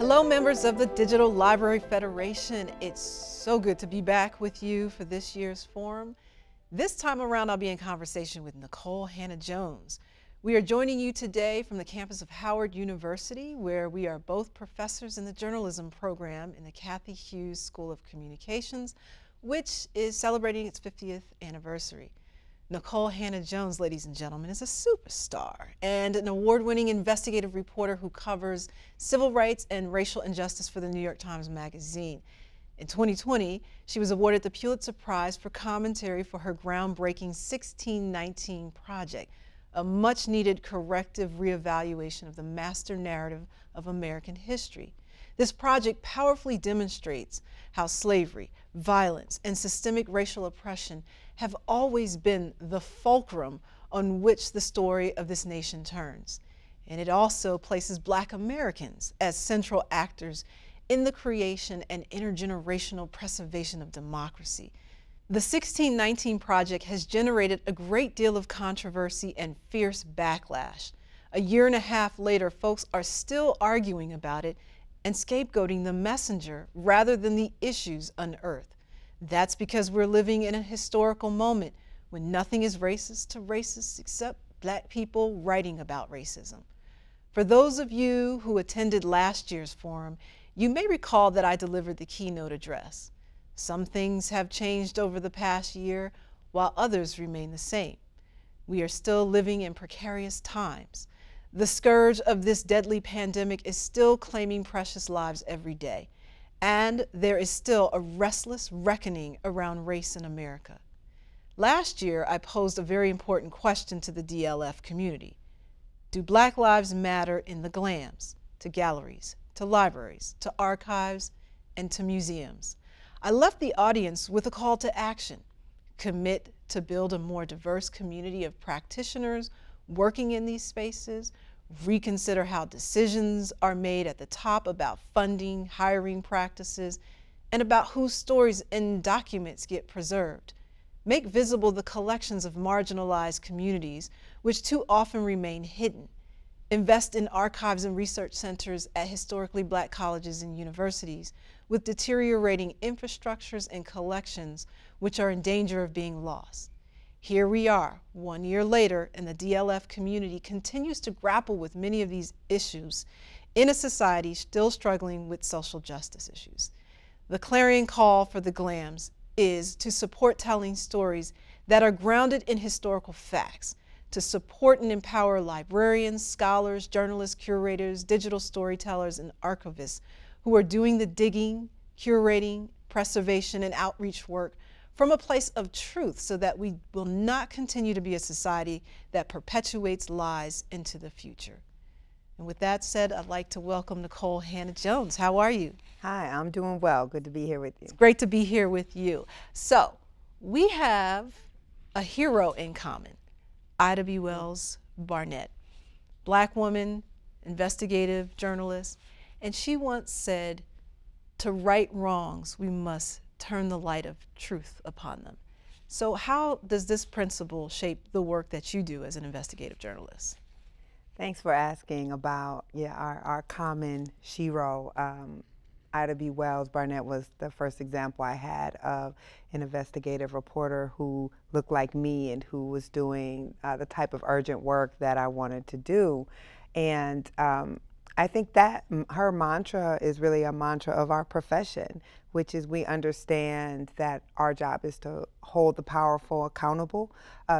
Hello, members of the Digital Library Federation. It's so good to be back with you for this year's forum. This time around, I'll be in conversation with Nicole Hannah-Jones. We are joining you today from the campus of Howard University, where we are both professors in the journalism program in the Cathy Hughes School of Communications, which is celebrating its 50th anniversary. Nicole Hannah-Jones, ladies and gentlemen, is a superstar and an award-winning investigative reporter who covers civil rights and racial injustice for the New York Times Magazine. In 2020, she was awarded the Pulitzer-prize for commentary for her groundbreaking 1619 project, a much-needed corrective reevaluation of the master narrative of American history. This project powerfully demonstrates how slavery, violence, and systemic racial oppression have always been the fulcrum on which the story of this nation turns. And it also places Black Americans as central actors in the creation and intergenerational preservation of democracy. The 1619 project has generated a great deal of controversy and fierce backlash. A year and a half later, folks are still arguing about it and scapegoating the messenger rather than the issues unearthed. That's because we're living in a historical moment when nothing is racist to racists except Black people writing about racism. For those of you who attended last year's forum, you may recall that I delivered the keynote address. Some things have changed over the past year, while others remain the same. We are still living in precarious times. The scourge of this deadly pandemic is still claiming precious lives every day. And there is still a restless reckoning around race in America. Last year, I posed a very important question to the DLF community. Do Black lives matter in the GLAMS, to galleries, to libraries, to archives, and to museums? I left the audience with a call to action. Commit to build a more diverse community of practitioners working in these spaces, reconsider how decisions are made at the top about funding, hiring practices, and about whose stories and documents get preserved. Make visible the collections of marginalized communities, which too often remain hidden. Invest in archives and research centers at historically Black colleges and universities with deteriorating infrastructures and collections which are in danger of being lost. Here we are, 1 year later, and the DLF community continues to grapple with many of these issues in a society still struggling with social justice issues. The clarion call for the GLAMS is to support telling stories that are grounded in historical facts, to support and empower librarians, scholars, journalists, curators, digital storytellers, and archivists who are doing the digging, curating, preservation, and outreach work from a place of truth so that we will not continue to be a society that perpetuates lies into the future. And with that said, I'd like to welcome Nicole Hannah-Jones. How are you? Hi, I'm doing well. Good to be here with you. It's great to be here with you. So, we have a hero in common, Ida B. Wells Barnett, Black woman, investigative journalist, and she once said, "To right wrongs, we must turn the light of truth upon them." So how does this principle shape the work that you do as an investigative journalist? Thanks for asking about our common hero. Ida B. Wells Barnett was the first example I had of an investigative reporter who looked like me and who was doing the type of urgent work that I wanted to do. And I think that her mantra is really a mantra of our profession, which is we understand that our job is to hold the powerful accountable,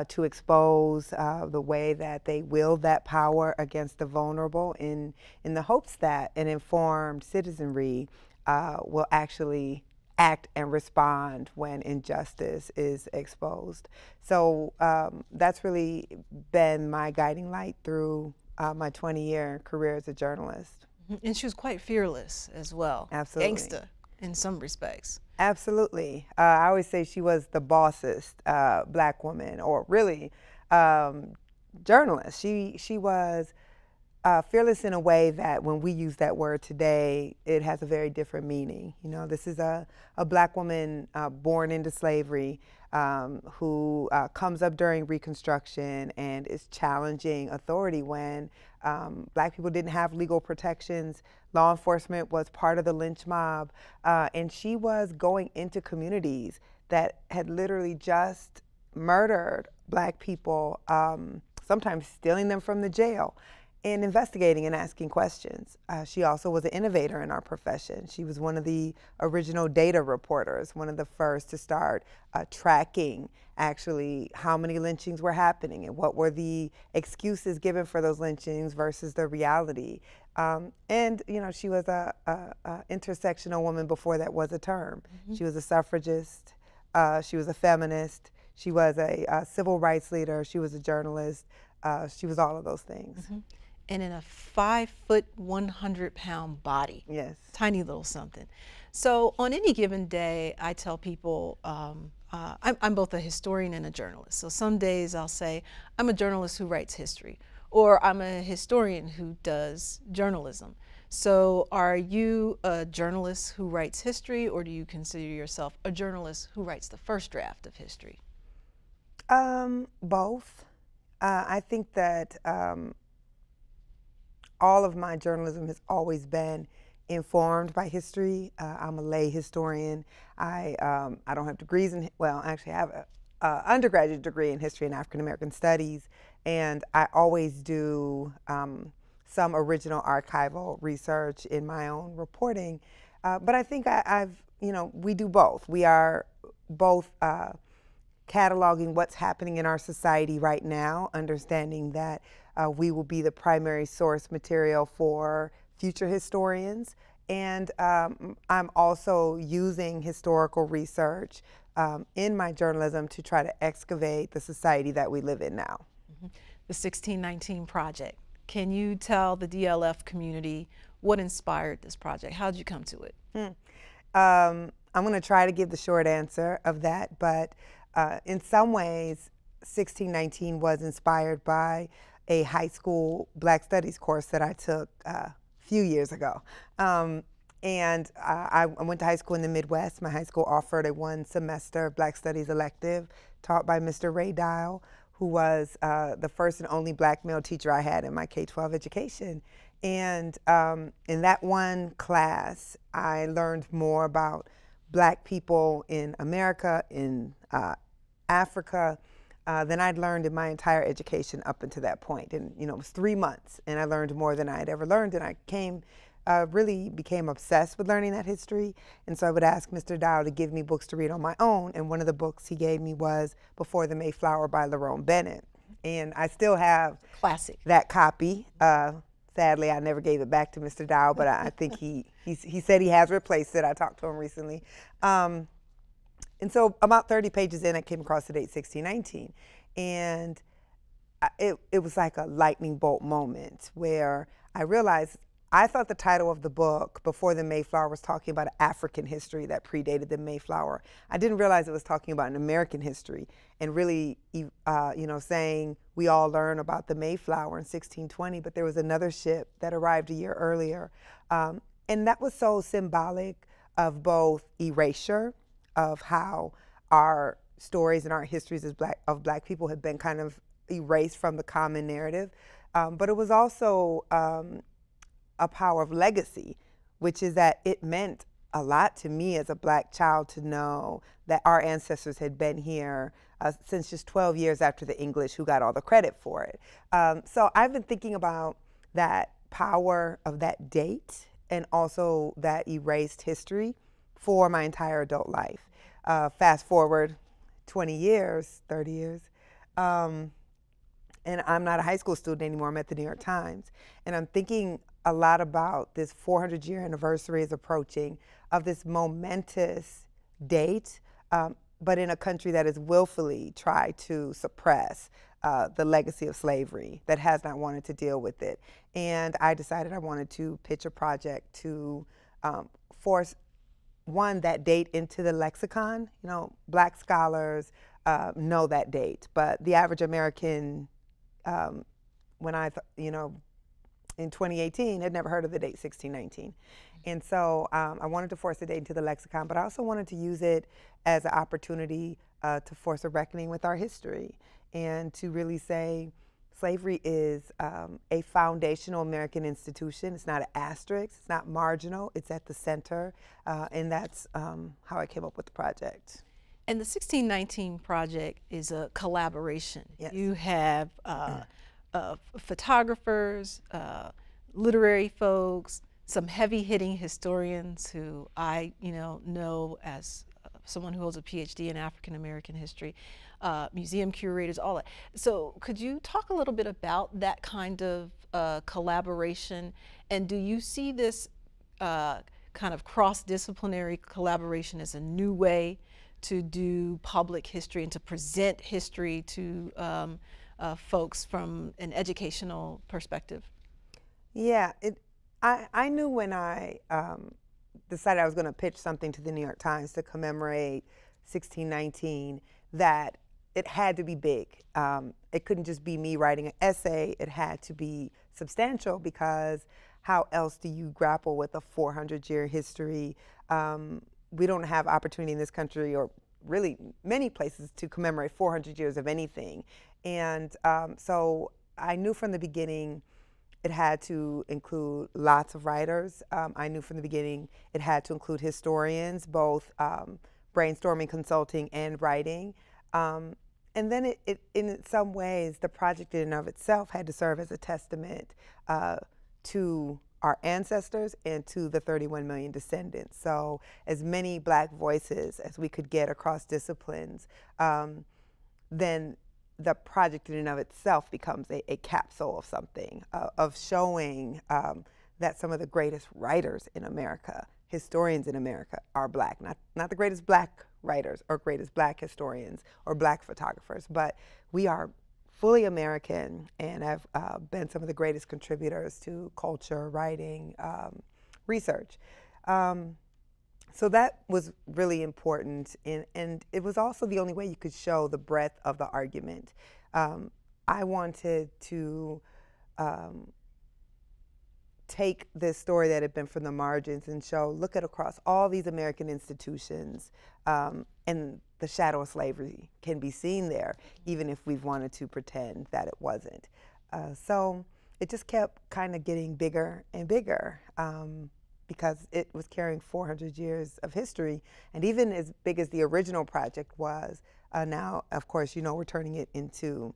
to expose the way that they wield that power against the vulnerable in the hopes that an informed citizenry will actually act and respond when injustice is exposed. So that's really been my guiding light through my 20-year career as a journalist. And she was quite fearless as well. Absolutely. Gangsta in some respects. Absolutely. I always say she was the bossest Black woman, or really journalist. She was fearless in a way that when we use that word today, it has a very different meaning. You know, this is a Black woman born into slavery, who comes up during Reconstruction and is challenging authority when Black people didn't have legal protections. Law enforcement was part of the lynch mob, and she was going into communities that had literally just murdered Black people, sometimes stealing them from the jail, and investigating and asking questions. She also was an innovator in our profession. She was one of the original data reporters, one of the first to start tracking actually how many lynchings were happening and what were the excuses given for those lynchings versus the reality. And you know, she was a intersectional woman before that was a term. She was a suffragist, she was a feminist, she was a civil rights leader, she was a journalist, she was all of those things. And in a 5-foot, 100-pound body. Yes. Tiny little something. So on any given day, I tell people, I'm both a historian and a journalist. So some days I'll say, I'm a journalist who writes history, or I'm a historian who does journalism. So are you a journalist who writes history, or do you consider yourself a journalist who writes the first draft of history? Both. I think that all of my journalism has always been informed by history. I'm a lay historian. I don't have degrees in, well, actually I have an undergraduate degree in history and African American studies, and I always do some original archival research in my own reporting. But I think we do both. We are both cataloging what's happening in our society right now, understanding that we will be the primary source material for future historians. And I'm also using historical research in my journalism to try to excavate the society that we live in now. The 1619 Project. Can you tell the DLF community what inspired this project? How did you come to it? I'm going to try to give the short answer of that, but in some ways, 1619 was inspired by a high school Black Studies course that I took a few years ago. And I went to high school in the Midwest. My high school offered a one-semester Black Studies elective taught by Mr. Ray Dial, who was the first and only Black male teacher I had in my K-12 education. And in that one class, I learned more about Black people in America, in Africa, than I'd learned in my entire education up until that point. And you know, it was 3 months, and I learned more than I had ever learned, and I really became obsessed with learning that history. And so I would ask Mr. Dial to give me books to read on my own, and one of the books he gave me was Before the Mayflower by Lerone Bennett. And I still have Classic. That copy. Sadly, I never gave it back to Mr. Dial, but I think he said he has replaced it. I talked to him recently. And so about 30 pages in, I came across the date 1619. And it was like a lightning bolt moment where I realized, I thought the title of the book, Before the Mayflower, was talking about African history that predated the Mayflower. I didn't realize it was talking about an American history, and really, saying we all learn about the Mayflower in 1620, but there was another ship that arrived a year earlier. And that was so symbolic of both erasure, of how our stories and our histories as of Black people have been kind of erased from the common narrative. But it was also a power of legacy, which is that it meant a lot to me as a Black child to know that our ancestors had been here since just 12 years after the English, who got all the credit for it. So I've been thinking about that power of that date and also that erased history for my entire adult life. Fast forward 20 years, 30 years, and I'm not a high school student anymore. I'm at the New York Times, and I'm thinking a lot about this 400-year anniversary is approaching of this momentous date, but in a country that has willfully tried to suppress the legacy of slavery, that has not wanted to deal with it. And I decided I wanted to pitch a project to force, one, that date into the lexicon. You know, Black scholars know that date, but the average American, when I in 2018 had never heard of the date 1619. And so I wanted to force the date into the lexicon, but I also wanted to use it as an opportunity to force a reckoning with our history and to really say slavery is a foundational American institution. It's not an asterisk, it's not marginal, it's at the center, and that's how I came up with the project. And the 1619 project is a collaboration. Yes. You have photographers, literary folks, some heavy-hitting historians who I know as someone who holds a PhD in African American history, museum curators, all that. So could you talk a little bit about that kind of collaboration, and do you see this kind of cross-disciplinary collaboration as a new way to do public history and to present history to folks from an educational perspective? Yeah, I knew when I decided I was going to pitch something to the New York Times to commemorate 1619 that it had to be big. It couldn't just be me writing an essay. It had to be substantial, because how else do you grapple with a 400-year history? We don't have opportunity in this country, or really many places, to commemorate 400 years of anything. And so I knew from the beginning it had to include lots of writers. I knew from the beginning it had to include historians, both brainstorming, consulting, and writing. And then in some ways, the project in and of itself had to serve as a testament to our ancestors and to the 31 million descendants. So as many Black voices as we could get across disciplines, then the project in and of itself becomes a capsule of something, of showing that some of the greatest writers in America, historians in America, are Black. Not the greatest Black writers or greatest Black historians or Black photographers, but we are fully American and have been some of the greatest contributors to culture, writing, research. So that was really important, and it was also the only way you could show the breadth of the argument. I wanted to take this story that had been from the margins and show, look at across all these American institutions, and the shadow of slavery can be seen there, even if we've wanted to pretend that it wasn't. So it just kept kind of getting bigger and bigger, because it was carrying 400 years of history. And even as big as the original project was, now, of course, we're turning it into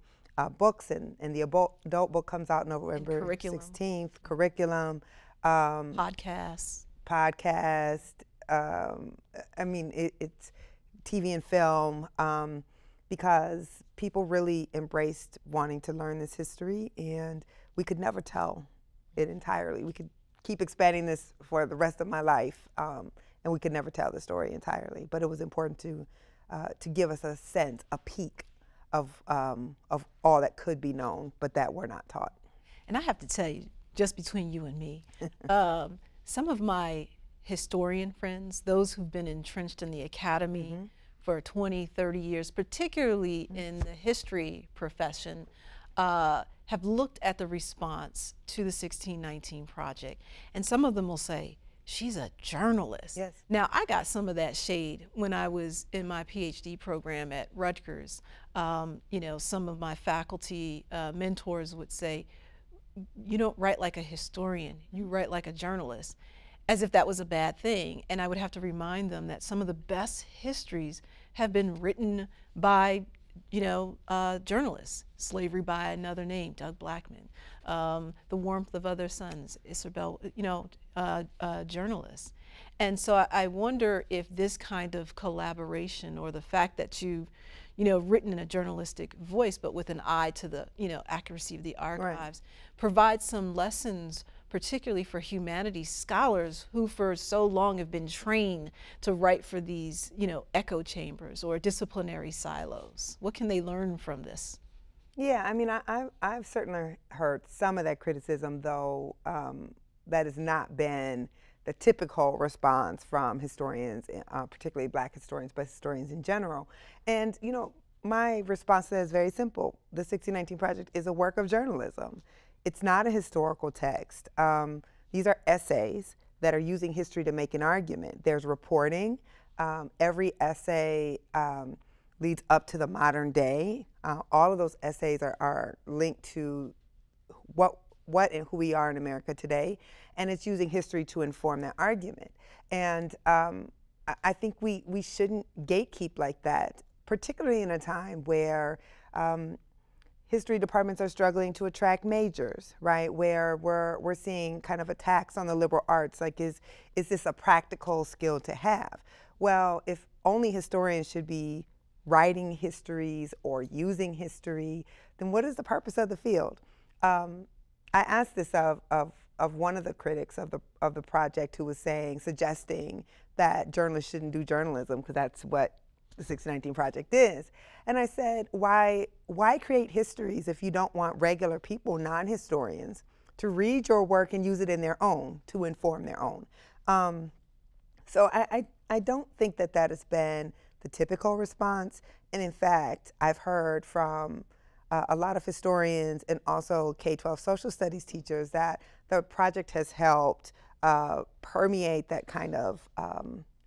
books, and the adult book comes out November 16th, curriculum. Podcasts. I mean, it's TV and film, because people really embraced wanting to learn this history, and we could never tell it entirely. We could keep expanding this for the rest of my life, and we could never tell the story entirely. But it was important to give us a sense, a peek of all that could be known, but that we're not taught. And I have to tell you, just between you and me, some of my historian friends, those who've been entrenched in the academy for 20, 30 years, particularly in the history profession, have looked at the response to the 1619 project, and some of them will say, she's a journalist. Yes. Now, I got some of that shade when I was in my PhD program at Rutgers. Some of my faculty mentors would say, you don't write like a historian, you write like a journalist, as if that was a bad thing. And I would have to remind them that some of the best histories have been written by journalists. Slavery by Another Name, Doug Blackman. The Warmth of Other Suns, Isabel, journalists. And so I wonder if this kind of collaboration, or the fact that you've written in a journalistic voice, but with an eye to the accuracy of the archives, provides some lessons, particularly for humanities scholars who for so long have been trained to write for these, echo chambers or disciplinary silos. What can they learn from this? Yeah, I mean, I've certainly heard some of that criticism, though that has not been the typical response from historians, particularly Black historians, but historians in general. And, my response to that is very simple. The 1619 Project is a work of journalism. it's not a historical text. These are essays that are using history to make an argument. There's reporting. Every essay leads up to the modern day. All of those essays are linked to what and who we are in America today, and it's using history to inform that argument. And I think we shouldn't gatekeep like that, particularly in a time where history departments are struggling to attract majors, right? Where we're seeing kind of attacks on the liberal arts, like is this a practical skill to have? Well, if only historians should be writing histories or using history, then what is the purpose of the field? I asked this of one of the critics of the project, who was suggesting that journalists shouldn't do journalism because that's what the 1619 Project is. And I said, why create histories if you don't want regular people, non-historians, to read your work and use it in their own, to inform their own? So I don't think that has been the typical response. And in fact, I've heard from a lot of historians and also K-12 social studies teachers that the project has helped permeate that kind of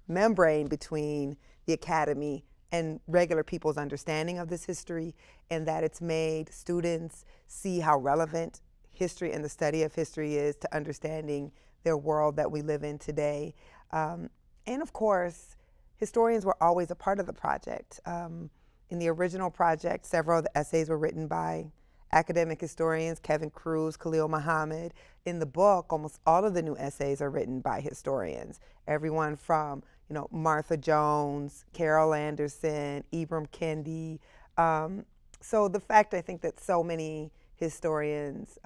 membrane between the academy and regular people's understanding of this history, and that it's made students see how relevant history and the study of history is to understanding their world that we live in today. And of course, historians were always a part of the project. In the original project, several of the essays were written by academic historians, Kevin Cruz, Khalil Muhammad. In the book, almost all of the new essays are written by historians. Everyone from, Martha Jones, Carol Anderson, Ibram Kendi. So the fact, I think, that so many historians,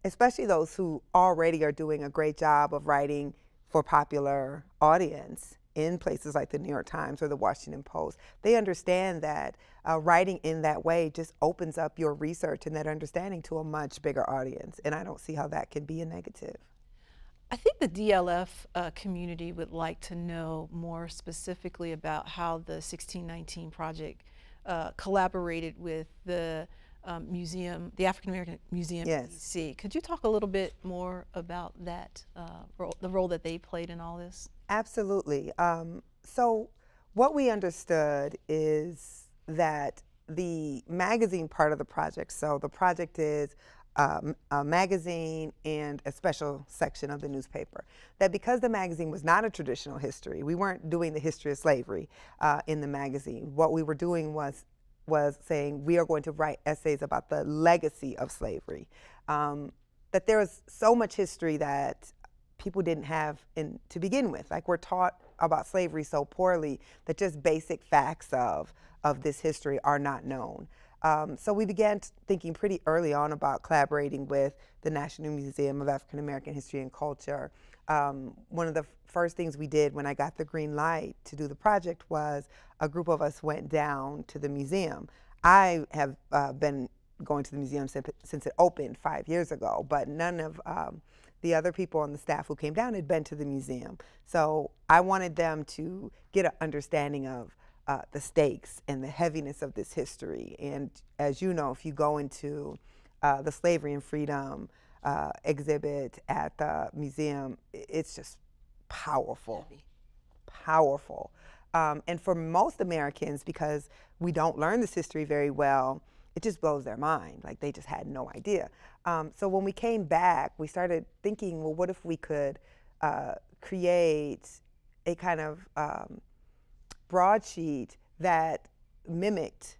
especially those who already are doing a great job of writing for popular audience in places like the New York Times or the Washington Post, they understand that writing in that way just opens up your research and that understanding to a much bigger audience. And I don't see how that can be a negative. I think the DLF community would like to know more specifically about how the 1619 Project collaborated with the museum, the African American Museum in DC. Could you talk a little bit more about that, the role that they played in all this? Absolutely. So what we understood is that the magazine part of the project, so the project is a magazine and a special section of the newspaper, that because the magazine was not a traditional history, we weren't doing the history of slavery in the magazine. What we were doing was saying we are going to write essays about the legacy of slavery. That there was so much history that people didn't have to begin with. Like, we're taught about slavery so poorly that just basic facts of this history are not known. So we began thinking pretty early on about collaborating with the National Museum of African American History and Culture. One of the first things we did when I got the green light to do the project was a group of us went down to the museum. I have been going to the museum since it opened 5 years ago, but none of the other people on the staff who came down had been to the museum. So I wanted them to get an understanding of the stakes and the heaviness of this history. And as you know, if you go into the Slavery and Freedom exhibit at the museum, it's just powerful, powerful. And for most Americans, because we don't learn this history very well, it just blows their mind. Like, they just had no idea. So when we came back, we started thinking, well, what if we could create a kind of broadsheet that mimicked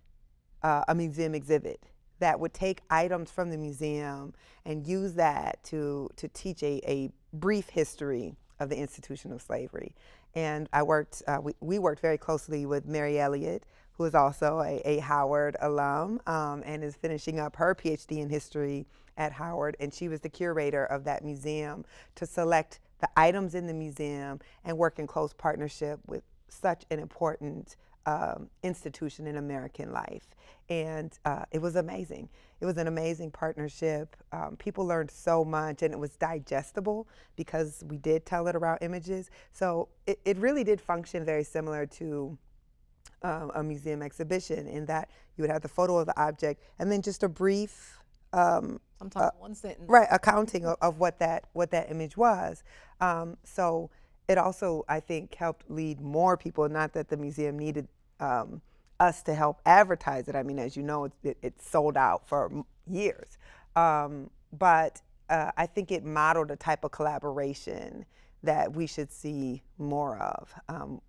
a museum exhibit, that would take items from the museum and use that to teach a brief history of the institution of slavery. And I worked, we worked very closely with Mary Elliott, who is also a Howard alum and is finishing up her PhD in history at Howard, and she was the curator of that museum, to select the items in the museum and work in close partnership with such an important institution in American life. And it was amazing. It was an amazing partnership. People learned so much, and it was digestible because we did tell it around images. So it really did function very similar to a museum exhibition, in that you would have the photo of the object and then just a brief Sometimes one sentence. Right, accounting of what that image was. So it also, I think, helped lead more people. Not that the museum needed us to help advertise it. I mean, as you know, it's sold out for years. But I think it modeled a type of collaboration that we should see more of,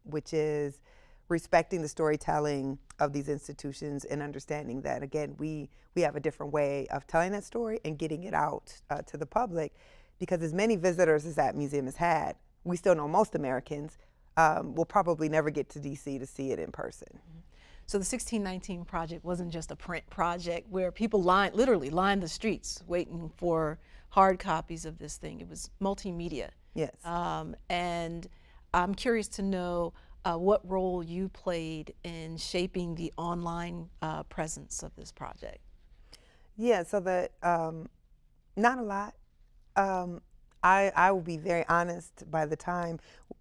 which is respecting the storytelling of these institutions and understanding that, again, we have a different way of telling that story and getting it out to the public, because as many visitors as that museum has had, we still know most Americans will probably never get to DC to see it in person. Mm-hmm. So the 1619 project wasn't just a print project where people literally lined the streets waiting for hard copies of this thing. It was multimedia. Yes. And I'm curious to know what role you played in shaping the online presence of this project. Yeah, so not a lot. I will be very honest,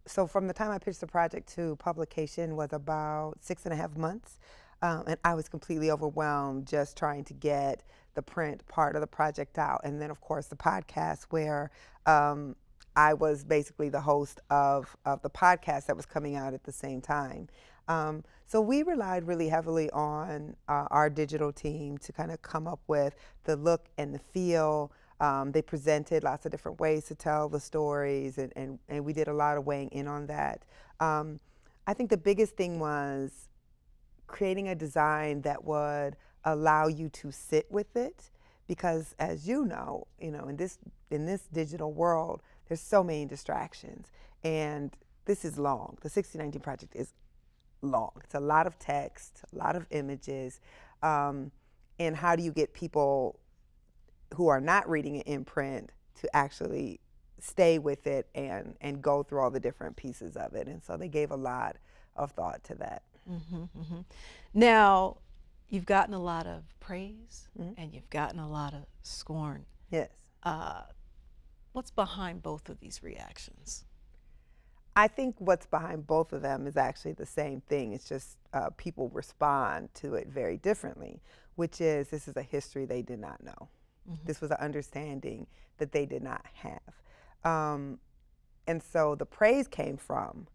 so from the time I pitched the project to publication was about 6.5 months. And I was completely overwhelmed just trying to get the print part of the project out. And then, of course, the podcast, where I was basically the host of the podcast that was coming out at the same time. So we relied really heavily on our digital team to kind of come up with the look and the feel. They presented lots of different ways to tell the stories, and we did a lot of weighing in on that. I think the biggest thing was creating a design that would allow you to sit with it, because as you know, in this digital world, there's so many distractions, and this is long. The 1619 project is long. It's a lot of text, a lot of images, and how do you get people who are not reading it in print to actually stay with it and go through all the different pieces of it? And so they gave a lot of thought to that. Mm-hmm, mm-hmm. Now, you've gotten a lot of praise, mm-hmm. and you've gotten a lot of scorn. Yes. What's behind both of these reactions? I think what's behind both of them is actually the same thing. It's just people respond to it very differently, which is this is a history they did not know. Mm-hmm. This was an understanding that they did not have. And so the praise came from,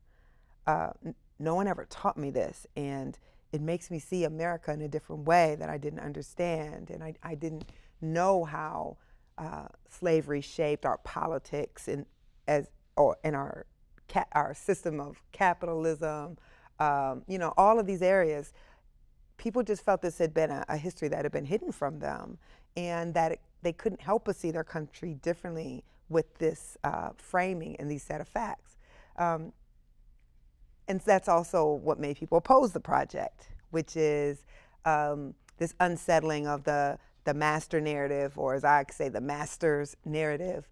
no one ever taught me this, and it makes me see America in a different way that I didn't understand, and I didn't know how slavery shaped our politics and our system of capitalism, all of these areas. People just felt this had been a history that had been hidden from them, and that they couldn't help but see their country differently with this framing and these set of facts. And that's also what made people oppose the project, which is this unsettling of the master narrative, or as I say, the master's narrative,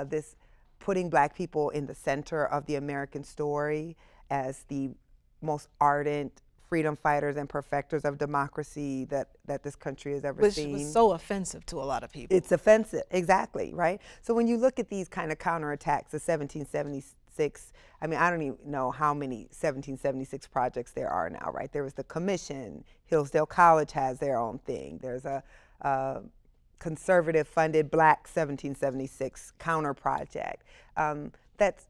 this putting Black people in the center of the American story as the most ardent freedom fighters and perfecters of democracy that this country has ever seen. Which was so offensive to a lot of people. It's offensive, exactly, right? So when you look at these kind of counterattacks of 1776, I mean, I don't even know how many 1776 projects there are now, right? There was the Commission, Hillsdale College has their own thing. There's a conservative funded Black 1776 counter project that's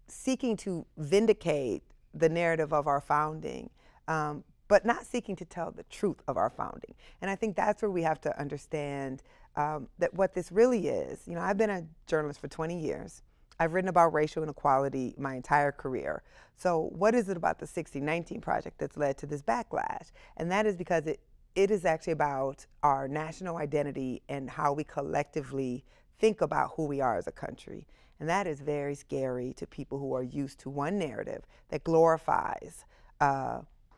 seeking to vindicate the narrative of our founding, but not seeking to tell the truth of our founding. And I think that's where we have to understand that what this really is. I've been a journalist for 20 years. I've written about racial inequality my entire career. So what is it about the 1619 project that's led to this backlash? And that is because it is actually about our national identity and how we collectively think about who we are as a country. And that is very scary to people who are used to one narrative that glorifies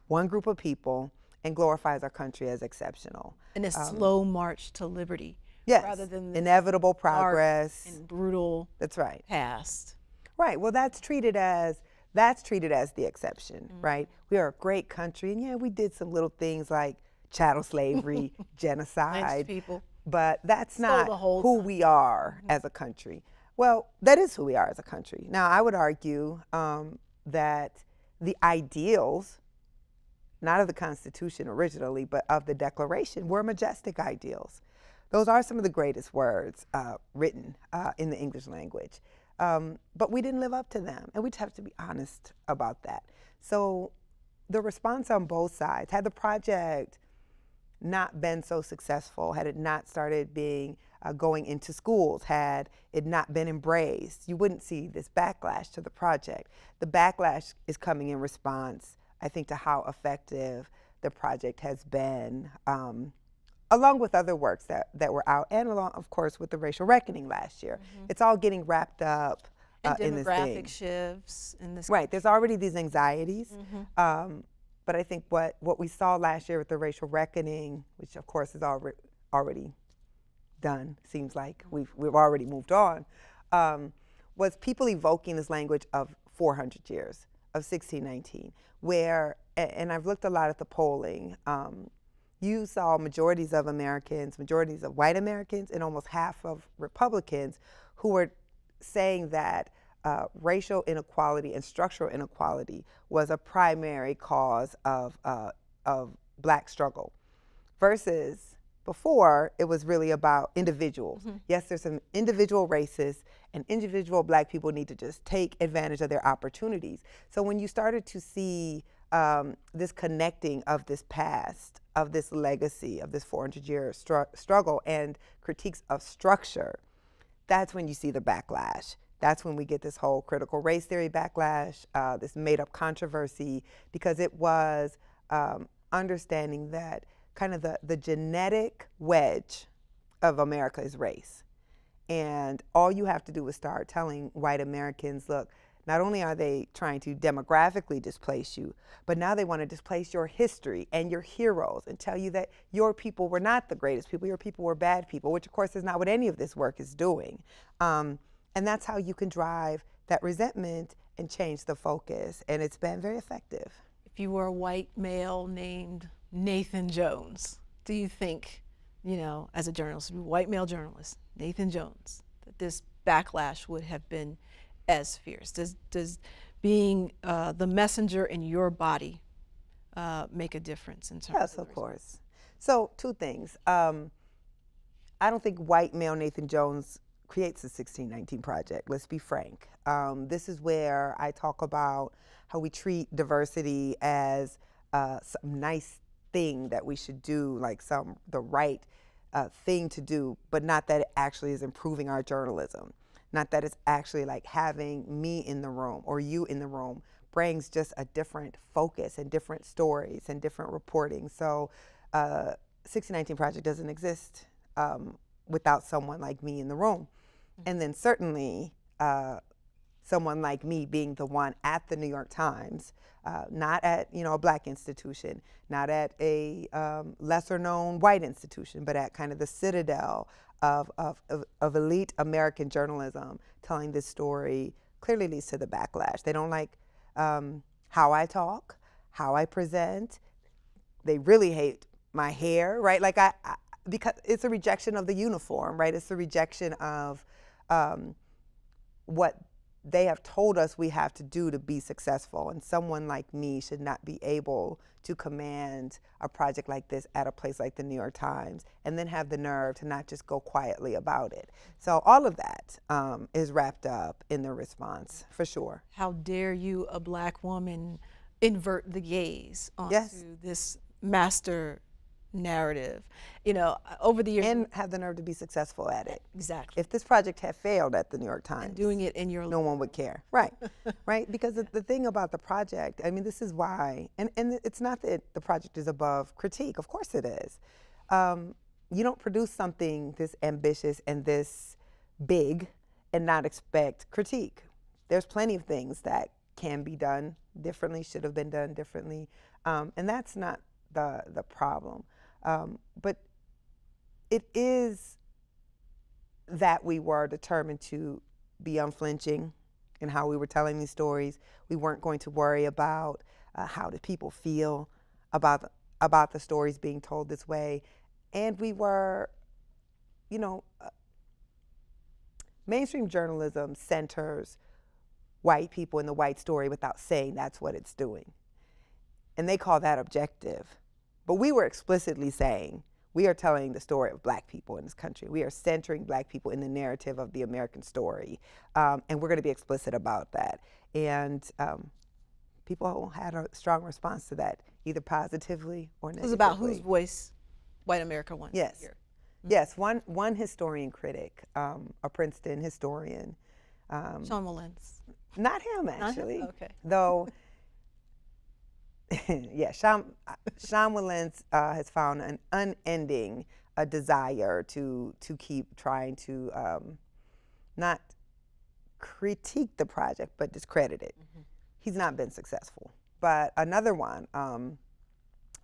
one group of people and glorifies our country as exceptional. And a slow march to liberty. Yes, rather than inevitable progress and brutal. That's right. Past. Right. Well, that's treated as the exception, mm-hmm. right? We are a great country, and yeah, we did some little things like chattel slavery, genocide, people. But that's not who we are mm-hmm. as a country. Well, that is who we are as a country. Now, I would argue that the ideals, not of the Constitution originally, but of the Declaration, were majestic ideals. Those are some of the greatest words written in the English language. But we didn't live up to them, and we just have to be honest about that. So the response on both sides, had the project not been so successful, had it not started being going into schools, had it not been embraced, you wouldn't see this backlash to the project. The backlash is coming in response, I think, to how effective the project has been, along with other works that were out, and along, of course, with the racial reckoning last year. It's all getting wrapped up in this thing. Demographic shifts in this. Right, there's already these anxieties. But I think what we saw last year with the racial reckoning, which of course is already done, seems like we've already moved on, was people evoking this language of 400 years, of 1619, where, and I've looked a lot at the polling, you saw majorities of Americans, majorities of white Americans, and almost half of Republicans who were saying that racial inequality and structural inequality was a primary cause of black struggle, versus before it was really about individuals. Yes, there's some individual racists, and individual black people need to just take advantage of their opportunities. So when you started to see this connecting of this past, of this legacy, of this 400-year struggle and critiques of structure, that's when you see the backlash. That's when we get this whole critical race theory backlash, this made-up controversy, because it was understanding that kind of the genetic wedge of America is race. And all you have to do is start telling white Americans, look, not only are they trying to demographically displace you, but now they want to displace your history and your heroes and tell you that your people were not the greatest people, your people were bad people, which of course is not what any of this work is doing. And that's how you can drive that resentment and change the focus. And it's been very effective. If you were a white male named Nathan Jones, do you think, you know, as a journalist, white male journalist, Nathan Jones, that this backlash would have been as fierce? Does being the messenger in your body make a difference in terms Yes, of course. So two things. I don't think white male Nathan Jones creates the 1619 Project, let's be frank. This is where I talk about how we treat diversity as some nice thing that we should do, like the right thing to do, but not that it actually is improving our journalism. Not that it's actually like having me in the room or you in the room brings just a different focus and different stories and different reporting. So 1619 Project doesn't exist without someone like me in the room. And then certainly someone like me being the one at the New York Times, not at a black institution, not at a lesser known white institution, but at kind of the citadel of elite American journalism, telling this story clearly leads to the backlash. They don't like how I talk, how I present. They really hate my hair, right? Like because it's a rejection of the uniform, right? It's a rejection of what they have told us we have to do to be successful. And someone like me should not be able to command a project like this at a place like the New York Times and then have the nerve to not just go quietly about it. So all of that is wrapped up in the response, for sure. How dare you, a black woman, invert the gaze onto this master narrative, over the years. And have the nerve to be successful at it. Exactly. If this project had failed at the New York Times. And doing it in your no one would care. Right, right? Because the thing about the project, I mean, this is why, and it's not that the project is above critique, of course it is. You don't produce something this ambitious and this big and not expect critique. There's plenty of things that can be done differently, should have been done differently, and that's not the problem. But it is that we were determined to be unflinching in how we were telling these stories. We weren't going to worry about how did people feel about the stories being told this way. And we were, mainstream journalism centers white people in the white story without saying that's what it's doing. And they call that objective. But we were explicitly saying we are telling the story of black people in this country. We are centering black people in the narrative of the American story. And we're going to be explicit about that. And people had a strong response to that, either positively or negatively. It was about whose voice white America wants yes. to hear. Yes, one historian critic, a Princeton historian. Sean Mullins. Not him, actually. Not him? Okay. Though, yeah, Sean Mullins has found an unending desire to keep trying to not critique the project, but discredit it. Mm-hmm. He's not been successful. But another one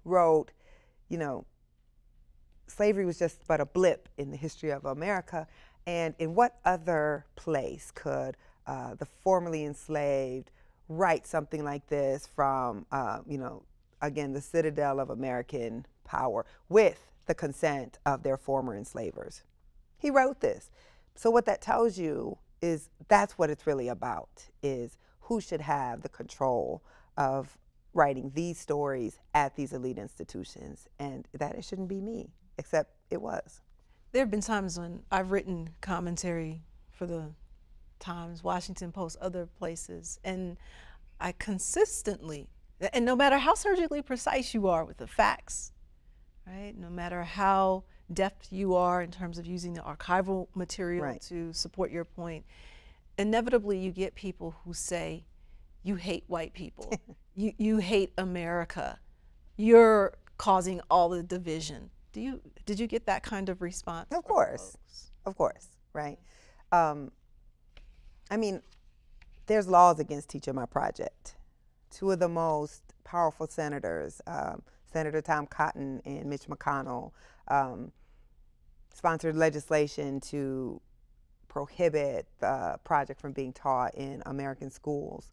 wrote, you know, slavery was just but a blip in the history of America, and in what other place could the formerly enslaved write something like this from, you know, again, the citadel of American power with the consent of their former enslavers? He wrote this. So what that tells you is that's what it's really about, is who should have the control of writing these stories at these elite institutions, and that it shouldn't be me. Except it was. There have been times when I've written commentary for the Times, Washington Post, other places, and I consistently, and no matter how surgically precise you are with the facts, right, no matter how deft you are in terms of using the archival material right. to support your point, inevitably you get people who say, you hate white people, you hate America, you're causing all the division. Did you get that kind of response? Of course, right? I mean, there's laws against teaching my project. Two of the most powerful senators, Senator Tom Cotton and Mitch McConnell, sponsored legislation to prohibit the project from being taught in American schools.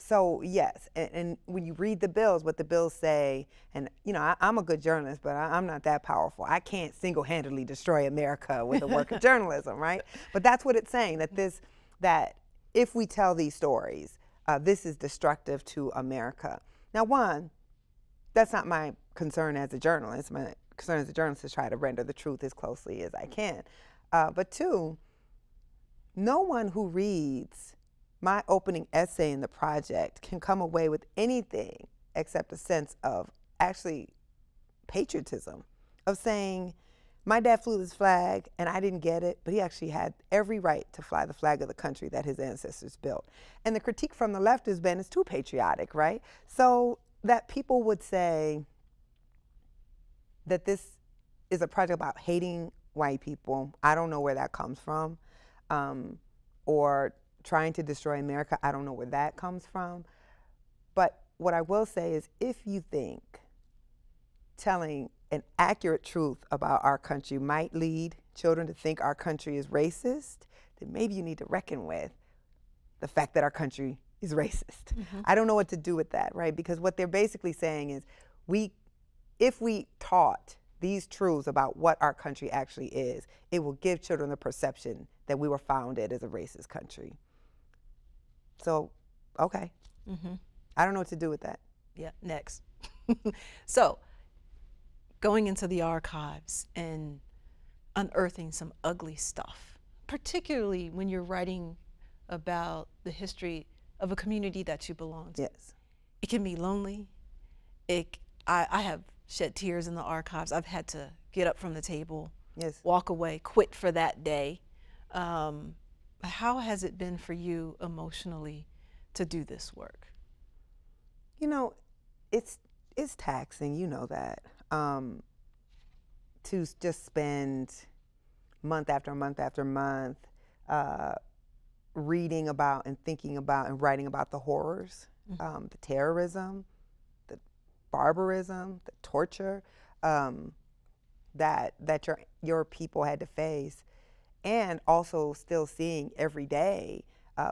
So yes, and when you read the bills, what the bills say, and you know, I'm a good journalist, but I'm not that powerful. I can't single-handedly destroy America with the work of journalism, right? But that's what it's saying, that if we tell these stories, this is destructive to America. Now, one, that's not my concern as a journalist. My concern as a journalist is try to render the truth as closely as I can. But two, no one who reads my opening essay in the project can come away with anything except a sense of actually patriotism, of saying, my dad flew this flag and I didn't get it, but he actually had every right to fly the flag of the country that his ancestors built. And the critique from the left has been, it's too patriotic, right? So that people would say that this is a project about hating white people, I don't know where that comes from, or trying to destroy America, I don't know where that comes from. But what I will say is, if you think telling an accurate truth about our country might lead children to think our country is racist, then maybe you need to reckon with the fact that our country is racist. Mm-hmm. I don't know what to do with that, right? Because what they're basically saying is, if we taught these truths about what our country actually is, it will give children the perception that we were founded as a racist country. So, okay. Mm-hmm. I don't know what to do with that. Yeah, next. So, going into the archives and unearthing some ugly stuff, particularly when you're writing about the history of a community that you belong to. Yes. It can be lonely. I have shed tears in the archives. I've had to get up from the table, yes, walk away, quit for that day. How has it been for you emotionally to do this work? You know, it's taxing, you know that. To just spend month after month after month reading about and thinking about and writing about the horrors, mm-hmm, the terrorism, the barbarism, the torture that your people had to face, and also still seeing every day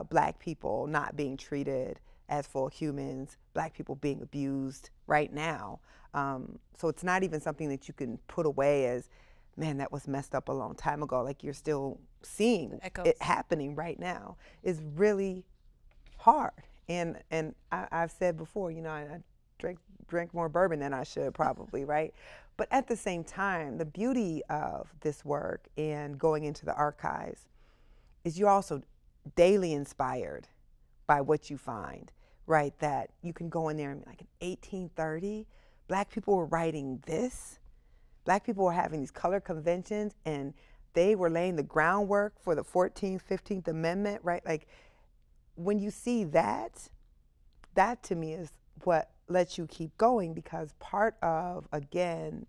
Black people not being treated as full humans, Black people being abused right now. So it's not even something that you can put away as, man, that was messed up a long time ago. Like, you're still seeing it happening right now. Is really hard. And I've said before, you know, drink more bourbon than I should probably, right? But at the same time, the beauty of this work and going into the archives is you're also daily inspired by what you find, right? That you can go in there and be like, in 1830, Black people were writing this. Black people were having these color conventions, and they were laying the groundwork for the 14th, 15th Amendment, right? Like, when you see that, that to me is what lets you keep going, because part of, again,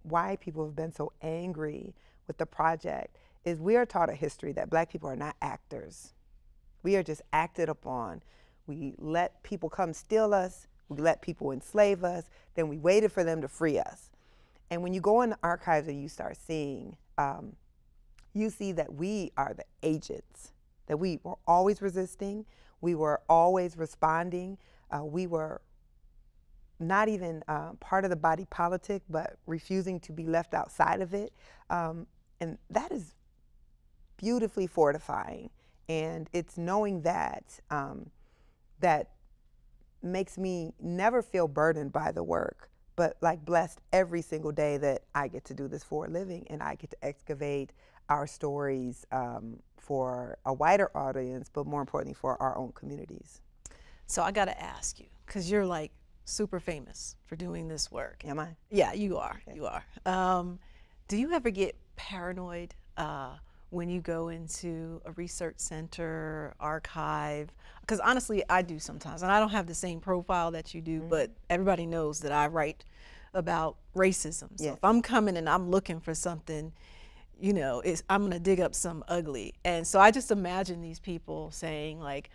why people have been so angry with the project is we are taught a history that Black people are not actors. We are just acted upon. We let people come steal us, we let people enslave us, then we waited for them to free us. And when you go in the archives and you start seeing, you see that we are the agents, that we were always resisting, we were always responding, we were not even part of the body politic, but refusing to be left outside of it. And that is beautifully fortifying. And it's knowing that, that makes me never feel burdened by the work, but like blessed every single day that I get to do this for a living and I get to excavate our stories for a wider audience, but more importantly for our own communities. So I gotta ask you, because you're like super famous for doing this work. Am I? Yeah, you are, Okay. you are. Do you ever get paranoid when you go into a research center, archive? Because honestly, I do sometimes, and I don't have the same profile that you do, but everybody knows that I write about racism. So if I'm coming and I'm looking for something, you know, I'm gonna dig up some ugly. And so I just imagine these people saying like,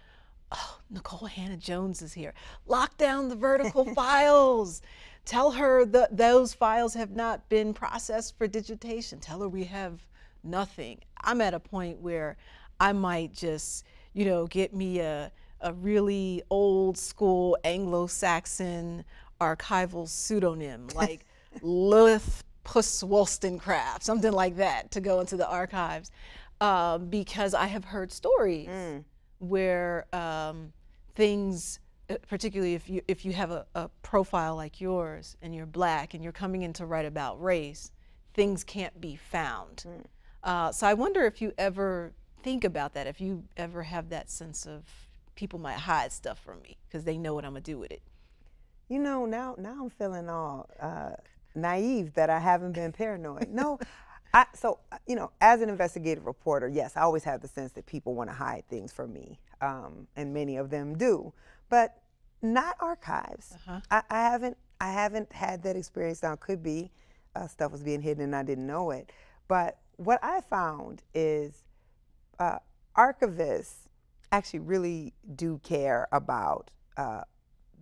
oh, Nikole Hannah-Jones is here. Lock down the vertical files. Tell her that those files have not been processed for digitation. Tell her we have nothing. I'm at a point where I might just, you know, get me a really old school Anglo-Saxon archival pseudonym like Lilith Puss Wollstonecraft, something like that, to go into the archives, because I have heard stories where things, particularly if you have a profile like yours and you're Black and you're coming in to write about race, things can't be found. So I wonder if you ever think about that, if you ever have that sense of people might hide stuff from me because they know what I'm gonna do with it. You know, now I'm feeling all naive that I haven't been paranoid. No, so, you know, as an investigative reporter, yes, I always have the sense that people want to hide things from me, and many of them do, but not archives. I haven't had that experience. Now, it could be stuff was being hidden and I didn't know it, but what I found is archivists actually really do care about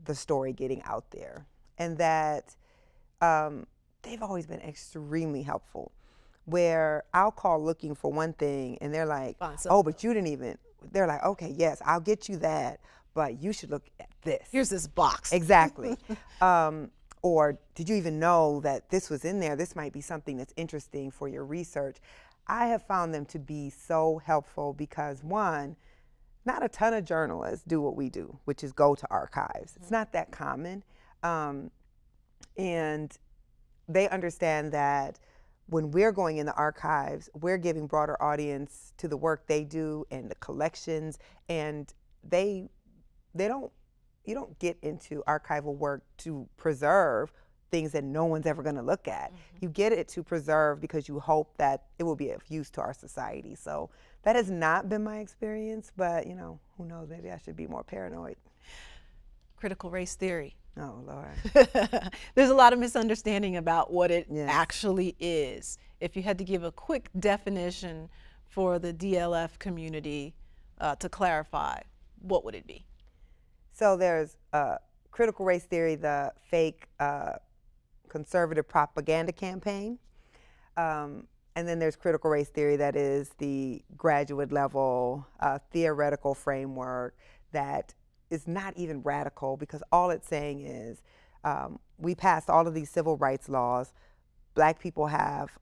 the story getting out there, and that they've always been extremely helpful. Where I'll call looking for one thing and they're like, oh, but you didn't even, they're like, okay, yes, I'll get you that, but you should look at this. Here's this box. Exactly. Or did you even know that this was in there? This might be something that's interesting for your research. I have found them to be so helpful because, one, not a ton of journalists do what we do, which is go to archives. It's not that common. And they understand that when we're going in the archives, we're giving broader audience to the work they do and the collections, and you don't get into archival work to preserve things that no one's ever gonna look at. You get it to preserve because you hope that it will be of use to our society. So that has not been my experience, but you know, who knows, maybe I should be more paranoid. Critical race theory. Oh, Lord. There's a lot of misunderstanding about what it Yes. actually is. If you had to give a quick definition for the DLF community to clarify, what would it be? So there's critical race theory, the fake conservative propaganda campaign. And then there's critical race theory, that is the graduate level theoretical framework that is not even radical, because all it's saying is we passed all of these civil rights laws. Black people have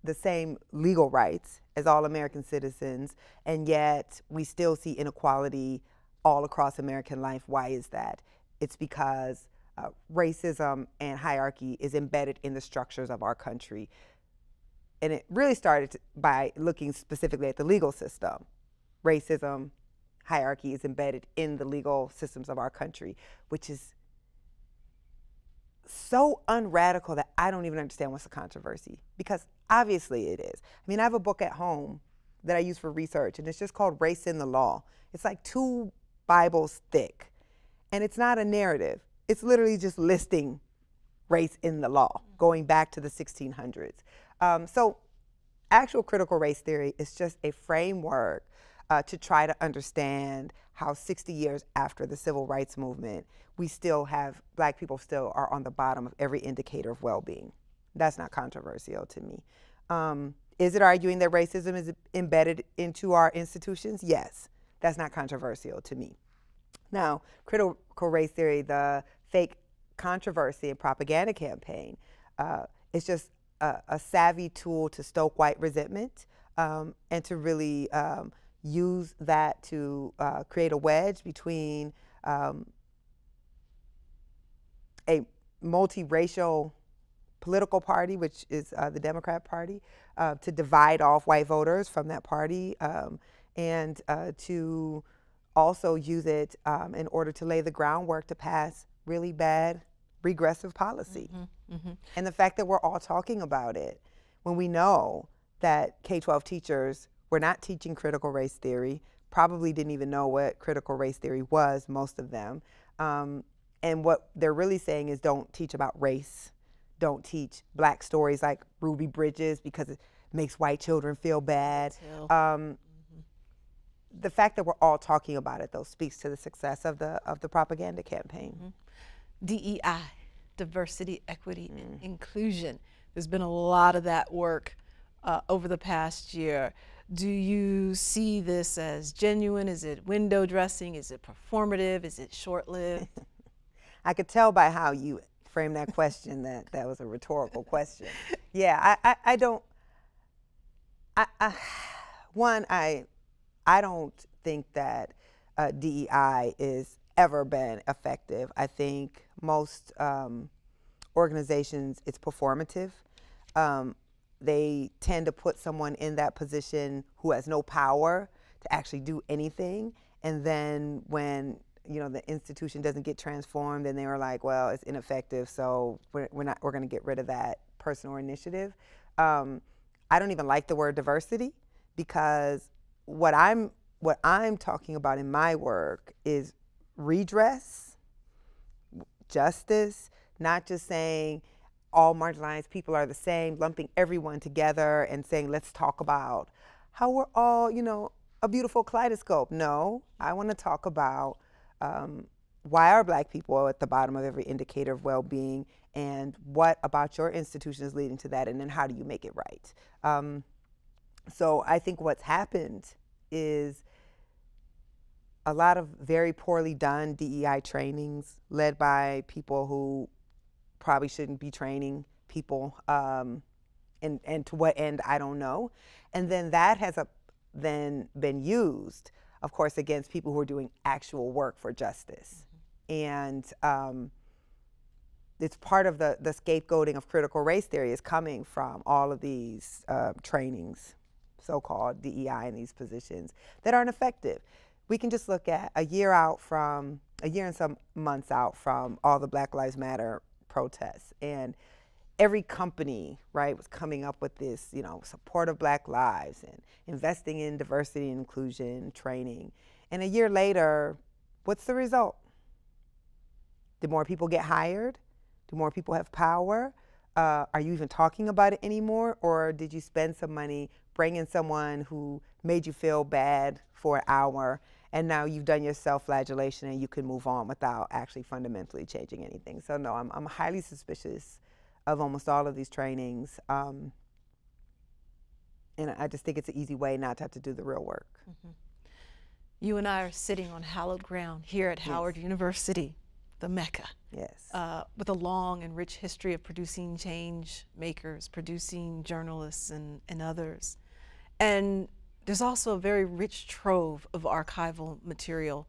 the same legal rights as all American citizens, and yet we still see inequality all across American life. Why is that? it's because racism and hierarchy is embedded in the structures of our country. And it really started by looking specifically at the legal system. Racism, hierarchy is embedded in the legal systems of our country, which is so unradical that I don't even understand what's the controversy, because obviously it is. I mean, I have a book at home that I use for research, and it's just called Race in the Law. It's like 2 Bibles thick, and it's not a narrative. It's literally just listing race in the law, going back to the 1600s. So actual critical race theory is just a framework to try to understand how 60 years after the civil rights movement, we still have, Black people still are on the bottom of every indicator of well-being. That's not controversial to me. Is it arguing that racism is embedded into our institutions? Yes, that's not controversial to me. Now, critical race theory, the fake controversy and propaganda campaign, is just a savvy tool to stoke white resentment and to really use that to create a wedge between a multiracial political party, which is the Democrat Party, to divide off white voters from that party, and to also use it in order to lay the groundwork to pass really bad regressive policy. And the fact that we're all talking about it when we know that K-12 teachers were not teaching critical race theory, probably didn't even know what critical race theory was, most of them. And what they're really saying is don't teach about race. Don't teach Black stories like Ruby Bridges because it makes white children feel bad. The fact that we're all talking about it, though, speaks to the success of the propaganda campaign. DEI, diversity, equity, and inclusion. There's been a lot of that work over the past year. Do you see this as genuine? Is it window dressing? Is it performative? Is it short-lived? I could tell by how you framed that question that that was a rhetorical question. Yeah, I don't think that DEI is ever been effective. I think most organizations, it's performative. They tend to put someone in that position who has no power to actually do anything, and then when the institution doesn't get transformed, and they were like, well, it's ineffective, so we're going to get rid of that person or initiative. I don't even like the word diversity, because what I'm talking about in my work is redress, justice, not just saying all marginalized people are the same, lumping everyone together and saying, let's talk about how we're all, a beautiful kaleidoscope. No, I want to talk about why are Black people at the bottom of every indicator of well-being, and what about your institution is leading to that, and then how do you make it right? So I think what's happened is a lot of very poorly done DEI trainings led by people who probably shouldn't be training people, and to what end, I don't know. And then that has then been used, of course, against people who are doing actual work for justice. And it's part of the scapegoating of critical race theory is coming from all of these trainings, so-called DEI in these positions, that aren't effective. We can just look at a year and some months out from all the Black Lives Matter protests, and every company, right, was coming up with this, support of Black lives and investing in diversity and inclusion training. And a year later, what's the result? Did more people get hired? Do more people have power? Are you even talking about it anymore? Or did you spend some money, bring in someone who made you feel bad for an hour, and now you've done your self-flagellation and you can move on without actually fundamentally changing anything? So no, I'm highly suspicious of almost all of these trainings. And I just think it's an easy way not to have to do the real work. You and I are sitting on hallowed ground here at Howard University, the Mecca. Yes. With a long and rich history of producing change makers, producing journalists and others. And there's also a very rich trove of archival material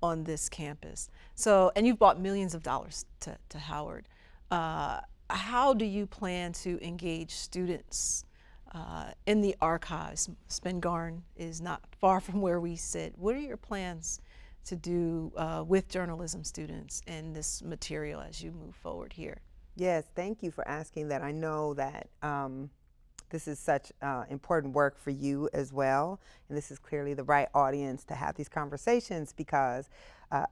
on this campus. So, and you've brought millions of dollars to Howard. How do you plan to engage students in the archives? Spingarn is not far from where we sit. What are your plans to do with journalism students and this material as you move forward here? Yes, thank you for asking that. I know that this is such important work for you as well, and this is clearly the right audience to have these conversations because,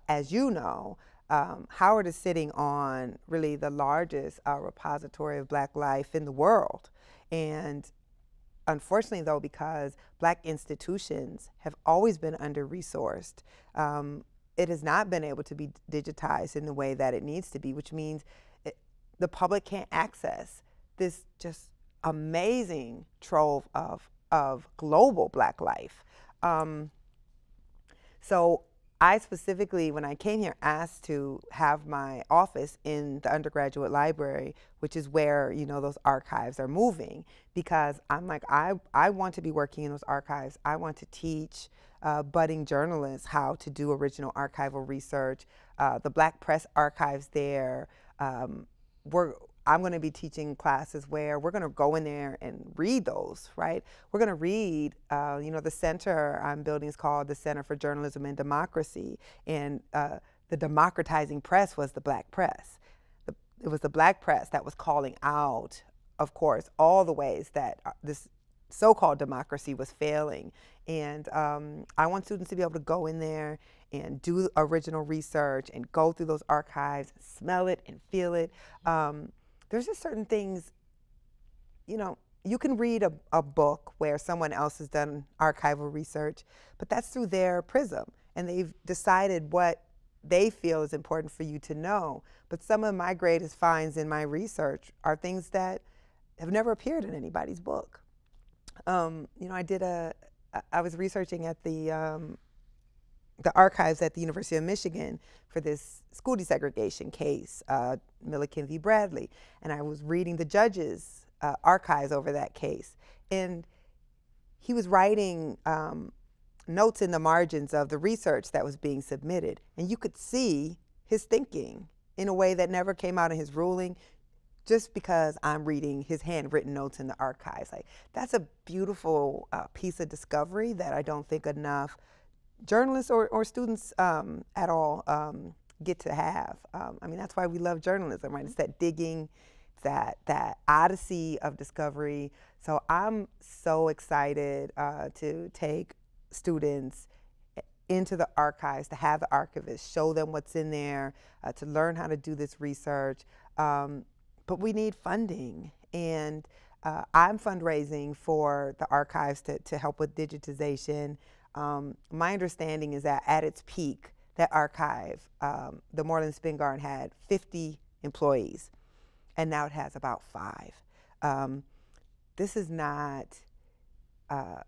as you know, Howard is sitting on really the largest repository of Black life in the world. And unfortunately, though, because Black institutions have always been under-resourced, it has not been able to be digitized in the way that it needs to be, which means the public can't access this just amazing trove of global Black life. So I specifically, when I came here, asked to have my office in the undergraduate library, which is where, you know, those archives are moving, because I'm like, I want to be working in those archives. I want to teach budding journalists how to do original archival research. The Black Press archives there, I'm going to be teaching classes where we're going to go in there and read those, right? We're going to read, you know, the center I'm building is called the Center for Journalism and Democracy, and the democratizing press was the Black press. It was the Black press that was calling out, of course, all the ways that this so-called democracy was failing. And I want students to be able to go in there and do original research and go through those archives, smell it and feel it. There's just certain things, you know, you can read a book where someone else has done archival research, but that's through their prism, and they've decided what they feel is important for you to know. But some of my greatest finds in my research are things that have never appeared in anybody's book. You know, I was researching at the archives at the University of Michigan for this school desegregation case, Milliken v. Bradley, and I was reading the judge's archives over that case. And he was writing notes in the margins of the research that was being submitted, and you could see his thinking in a way that never came out in his ruling, just because I'm reading his handwritten notes in the archives. Like, that's a beautiful piece of discovery that I don't think enough journalists or students at all get to have. I mean, that's why we love journalism, right? It's that digging, that odyssey of discovery. So I'm so excited to take students into the archives, to have the archivists show them what's in there, to learn how to do this research. But we need funding, and I'm fundraising for the archives to help with digitization. My understanding is that at its peak, that archive, the Moreland Spingarn, had 50 employees, and now it has about 5. This is not,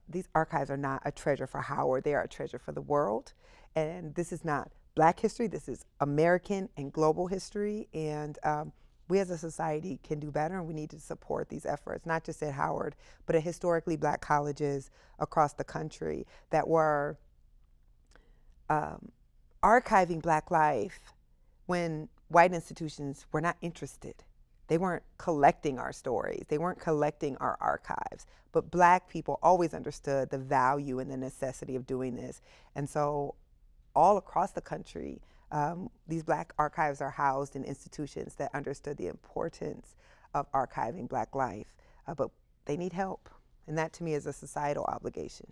these archives are not a treasure for Howard, they are a treasure for the world. And this is not Black history, this is American and global history, and we as a society can do better, and we need to support these efforts, not just at Howard, but at historically Black colleges across the country that were archiving Black life when white institutions were not interested. They weren't collecting our stories. They weren't collecting our archives. But Black people always understood the value and the necessity of doing this. And so all across the country, these Black archives are housed in institutions that understood the importance of archiving Black life, but they need help, and that to me is a societal obligation.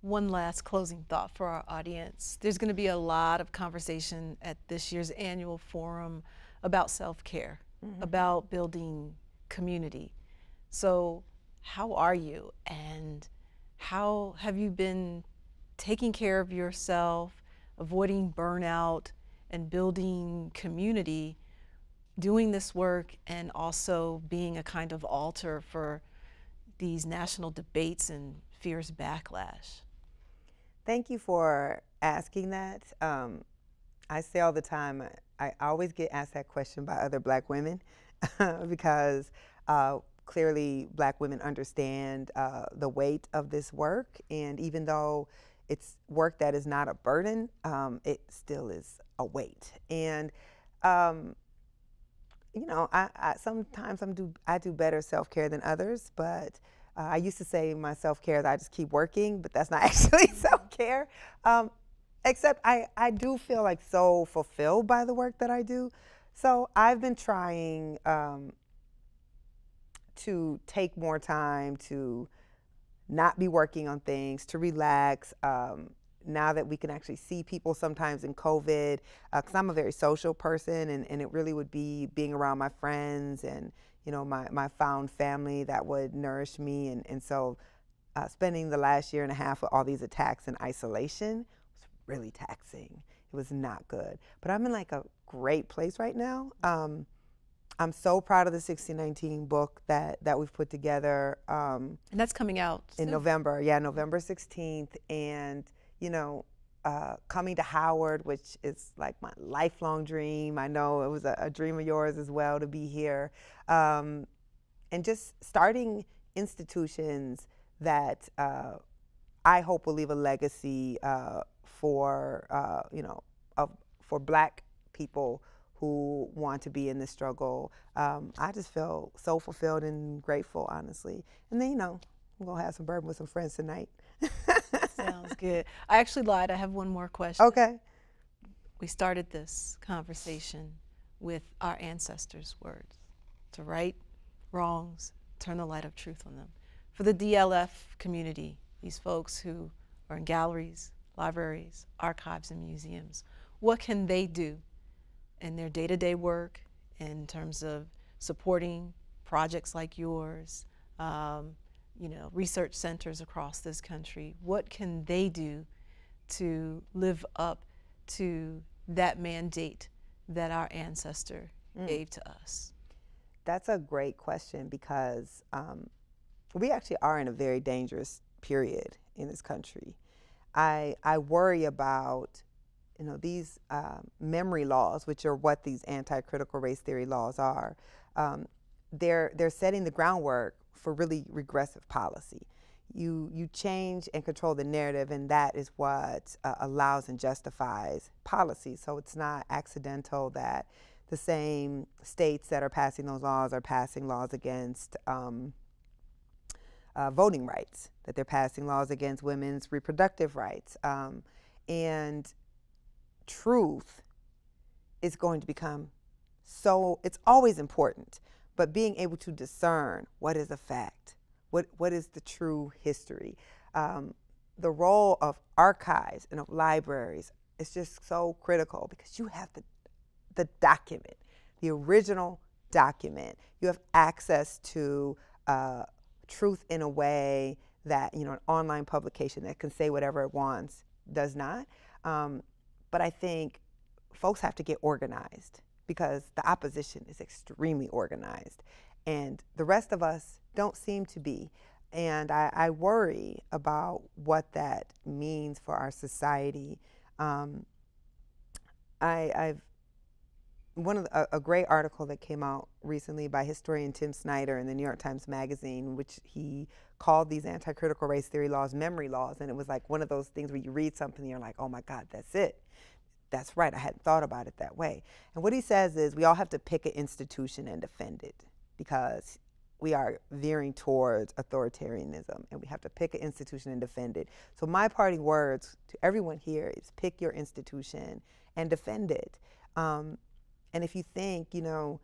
One last closing thought for our audience. There's going to be a lot of conversation at this year's annual forum about self-care, about building community. So how are you, and how have you been taking care of yourself, avoiding burnout, and building community, doing this work, and also being a kind of altar for these national debates and fierce backlash? Thank you for asking that. I say all the time, I always get asked that question by other Black women because clearly Black women understand the weight of this work, and even though it's work that is not a burden, it still is a weight. And you know, sometimes I do better self-care than others, but I used to say my self-care is I just keep working, but that's not actually self-care. Except I do feel like so fulfilled by the work that I do. So I've been trying to take more time to not be working on things, to relax. Now that we can actually see people sometimes in COVID, because I'm a very social person, and it really would be being around my friends and, you know, my found family that would nourish me. And so spending the last year and a half with all these attacks in isolation was really taxing. It was not good. But I'm in like a great place right now. I'm so proud of the 1619 book that we've put together. And that's coming out in soon. November. Yeah, November 16th. And you know, coming to Howard, which is like my lifelong dream. I know it was a dream of yours as well to be here. And just starting institutions that I hope will leave a legacy for, you know, for Black people who want to be in this struggle. I just feel so fulfilled and grateful, honestly. And then, you know, I'm gonna have some bourbon with some friends tonight. Sounds good. I actually lied. I have one more question. Okay. We started this conversation with our ancestors' words: to right wrongs, turn the light of truth on them. For the DLF community, these folks who are in galleries, libraries, archives, and museums, what can they do in their day-to-day work in terms of supporting projects like yours, you know, research centers across this country? What can they do to live up to that mandate that our ancestor gave to us? That's a great question, because we actually are in a very dangerous period in this country. I worry about, you know, these memory laws, which are what these anti-critical race theory laws are. They're setting the groundwork for really regressive policy. You change and control the narrative, and that is what allows and justifies policy. So it's not accidental that the same states that are passing those laws are passing laws against voting rights, that they're passing laws against women's reproductive rights. And truth is going to become so, it's always important, but being able to discern what is a fact, what is the true history. The role of archives and of libraries is just so critical, because you have the document, the original document. You have access to truth in a way that, you know, an online publication that can say whatever it wants does not. But I think folks have to get organized, because the opposition is extremely organized, and the rest of us don't seem to be. And I worry about what that means for our society. A great article that came out recently by historian Tim Snyder in the New York Times Magazine, which he called these anti-critical race theory laws memory laws. And it was like one of those things where you read something and you're like, oh my God, that's it. That's right, I hadn't thought about it that way. And what he says is we all have to pick an institution and defend it, because we are veering towards authoritarianism, and we have to pick an institution and defend it. So my parting words to everyone here is pick your institution and defend it. And if you think, you know,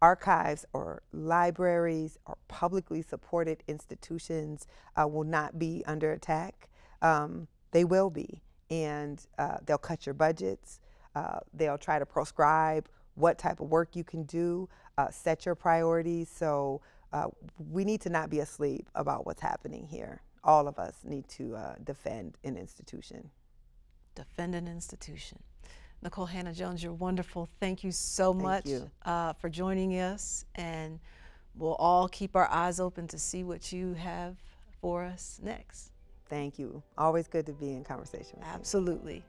archives or libraries or publicly supported institutions will not be under attack, they will be. And they'll cut your budgets. They'll try to prescribe what type of work you can do, set your priorities. So we need to not be asleep about what's happening here. All of us need to defend an institution. Defend an institution. Nikole Hannah-Jones, you're wonderful. Thank you so much for joining us, and we'll all keep our eyes open to see what you have for us next. Thank you. Always good to be in conversation with you. Absolutely.